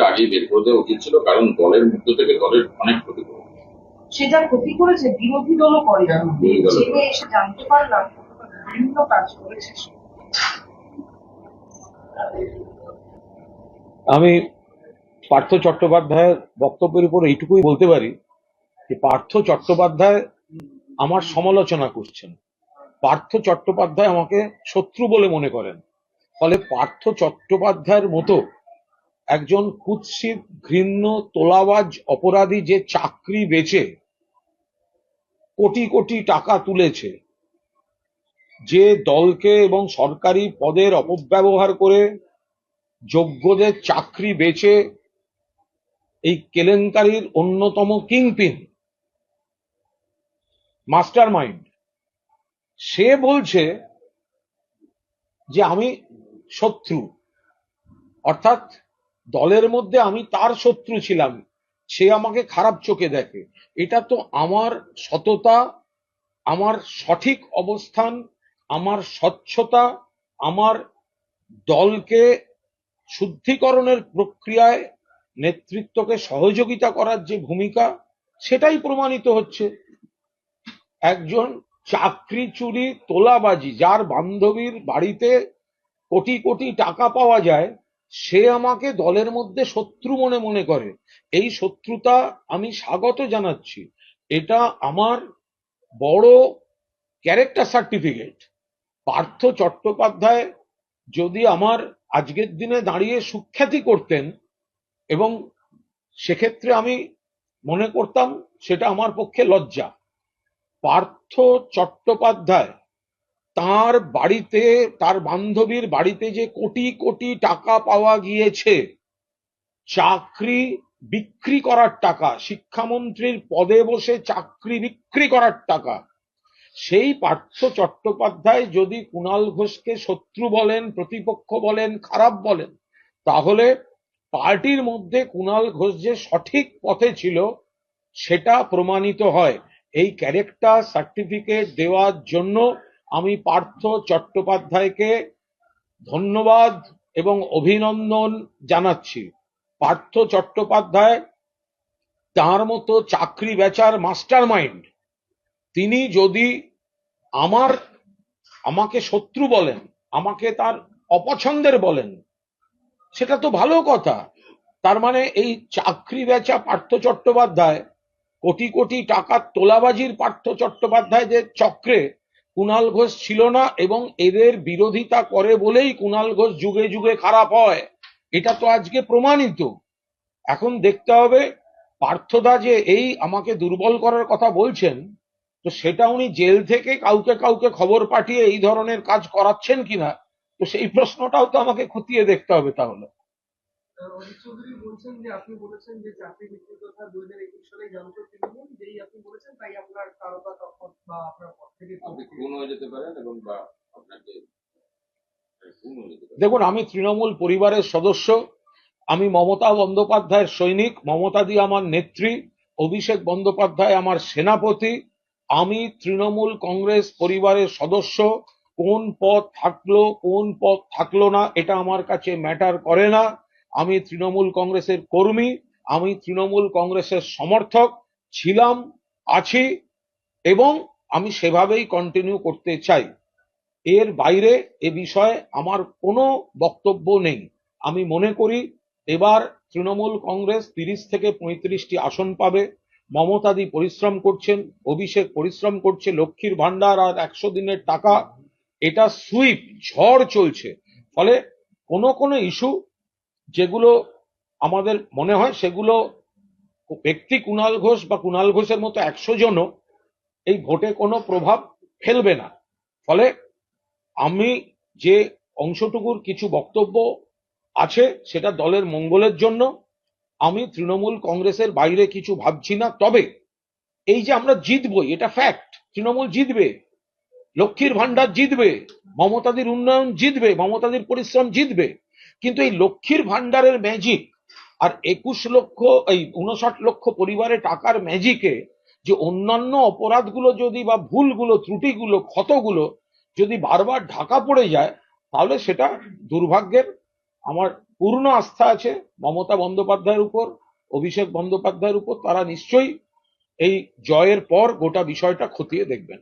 আগেই বের করে দেওয়া উচিত ছিল, কারণ দলের মধ্য থেকে দলের অনেক ক্ষতি করে। সেটা ক্ষতি করেছে, বিরোধী দলও করে। বিরোধী দলের জেলে এসে জানতে পারলাম বিভিন্ন কাজ করেছে। আমি পার্থ চট্টোপাধ্যায়ের বক্তব্যের উপর এইটুকুই বলতে পারি যে পার্থ চট্টোপাধ্যায় আমার সমালোচনা করছেন। পার্থ চট্টোপাধ্যায় আমাকে শত্রু বলে মনে করেন। ফলে পার্থ চট্টোপাধ্যায়ের মতো একজন কুৎসিত ঘৃণ্য তোলাবাজ অপরাধী যে চাকরি বেচে কোটি কোটি টাকা তুলেছে, যে দলকে এবং সরকারি পদের অপব্যবহার করে যোগ্যদের চাকরি বেচে এই কেলেঙ্কারির অন্যতম কিংপিন মাস্টার মাইন্ড, সে বলছে যে আমি শত্রু, অর্থাৎ দলের মধ্যে আমি তার শত্রু ছিলাম, সে আমাকে খারাপ চোখে দেখে। এটা তো আমার সততা, আমার সঠিক অবস্থান, আমার স্বচ্ছতা, আমার দলকে শুদ্ধিকরণের প্রক্রিয়ায় নেতৃত্বকে সহযোগিতা করার যে ভূমিকা, সেটাই প্রমাণিত হচ্ছে। একজন চাকরি চুরি তোলাবাজি, যার বান্ধবীর বাড়িতে কোটি কোটি টাকা পাওয়া যায়, সে আমাকে দলের মধ্যে শত্রু মনে করে। এই শত্রুতা আমি স্বাগত জানাচ্ছি। এটা আমার বড় ক্যারেক্টার সার্টিফিকেট। পার্থ চট্টোপাধ্যায় যদি আমার আজকের দিনে দাঁড়িয়ে সুখ্যাতি করতেন, এবং সেক্ষেত্রে আমি মনে করতাম সেটা আমার পক্ষে লজ্জা। পার্থ চট্টোপাধ্যায় তার বাড়িতে, তার বান্ধবীর বাড়িতে যে কোটি কোটি টাকা পাওয়া গিয়েছে, চাকরি বিক্রি করার টাকা, শিক্ষামন্ত্রীর পদে বসে চাকরি বিক্রি করার টাকা, সেই পার্থ চট্টোপাধ্যায় যদি কুণাল ঘোষকে শত্রু বলেন, প্রতিপক্ষ বলেন, খারাপ বলেন, তাহলে পার্টির মধ্যে কুণাল ঘোষ যে সঠিক পথে ছিল সেটা প্রমাণিত হয়। এই ক্যারেক্টার সার্টিফিকেট দেওয়ার জন্য আমি পার্থ চট্টোপাধ্যায়কে ধন্যবাদ এবং অভিনন্দন জানাচ্ছি। পার্থ চট্টোপাধ্যায় তার মতো চাকরি বেচার মাস্টার মাইন্ড, তিনি যদি আমাকে শত্রু বলেন, আমাকে তার অপছন্দের বলেন, সেটা তো ভালো কথা। তার মানে এই চাকরি বেচা পার্থ চট্টোপাধ্যায়, কোটি কোটি টাকার তোলাবাজির পার্থ চট্টোপাধ্যায়দের চক্রে কুণাল ঘোষ ছিল না, এবং এদের বিরোধিতা করে বলেই কুণাল ঘোষ যুগে যুগে খারাপ হয়। এটা তো আজকে প্রমাণিত। এখন দেখতে হবে পার্থদা যে এই আমাকে দুর্বল করার কথা বলছেন, তো সেটা উনি জেল থেকে কাউকে কাউকে খবর পাঠিয়ে এই ধরনের কাজ করাচ্ছেন কিনা, তো সেই প্রশ্নটাও তো আমাকে খতিয়ে দেখতে হবে। তাহলে অজিত চৌধুরী বলছেন যে আপনি বলেছেন যে চাকরি বিক্রির কথা 2021 সালে জানতো তৃণমূল, যেই আপনি বলেছেন তাই আপনার তারকা তখন বা আপনার পদ থেকে আপনি খুন হয়ে যেতে পারেন, এবং বা আপনাকে খুন হয়ে যেতে পারেন। দেখুন, আমি তৃণমূল পরিবারের সদস্য, আমি মমতা বন্দ্যোপাধ্যায়ের সৈনিক, মমতাদি আমার নেত্রী, অভিষেক বন্দ্যোপাধ্যায় আমার সেনাপতি। আমি তৃণমূল কংগ্রেস পরিবারের সদস্য। কোন পদ থাকলো কোন পদ থাকলো না এটা আমার কাছে ম্যাটার করে না। আমি তৃণমূল কংগ্রেসের কর্মী, আমি তৃণমূল কংগ্রেসের সমর্থক ছিলাম, আছি, এবং আমি সেভাবেই কন্টিনিউ করতে চাই। এর বাইরে এ বিষয়ে আমার কোনো বক্তব্য নেই। আমি মনে করি এবার তৃণমূল কংগ্রেস 30 থেকে 35টি আসন পাবে। মমতাদি পরিশ্রম করছেন, অভিষেক পরিশ্রম করছে, লক্ষ্মীর ভান্ডার আর 100 দিনের টাকা, এটা সুইপ ঝড় চলছে। ফলে কোনো কোনো ইস্যু যেগুলো আমাদের মনে হয় সেগুলো ব্যক্তি কুণাল ঘোষ বা কুণাল ঘোষের মতো 100 জনও এই ভোটে কোনো প্রভাব ফেলবে না। ফলে আমি যে অংশটুকুর কিছু বক্তব্য আছে সেটা দলের মঙ্গলের জন্য। আমি তৃণমূল কংগ্রেসের বাইরে কিছু ভাবছি না। তবে এই যে আমরা জিতবই, এটা ফ্যাক্ট। তৃণমূল জিতবে, লক্ষ্মীর ভান্ডার জিতবে, মমতাদির উন্নয়ন জিতবে, মমতাদির পরিশ্রম জিতবে। কিন্তু এই লক্ষ্মীর ভান্ডারের ম্যাজিক আর 21 লক্ষ, এই 59 লক্ষ পরিবারে টাকার ম্যাজিকে যে অন্যান্য অপরাধগুলো যদি, বা ভুলগুলো, ত্রুটিগুলো, ক্ষতগুলো যদি বারবার ঢাকা পড়ে যায়, তাহলে সেটা দুর্ভাগ্যের। আমার পূর্ণ আস্থা আছে মমতা বন্দ্যোপাধ্যায়ের উপর, অভিষেক বন্দ্যোপাধ্যায়ের উপর। তারা নিশ্চয়ই এই জয়ের পর গোটা বিষয়টা খতিয়ে দেখবেন।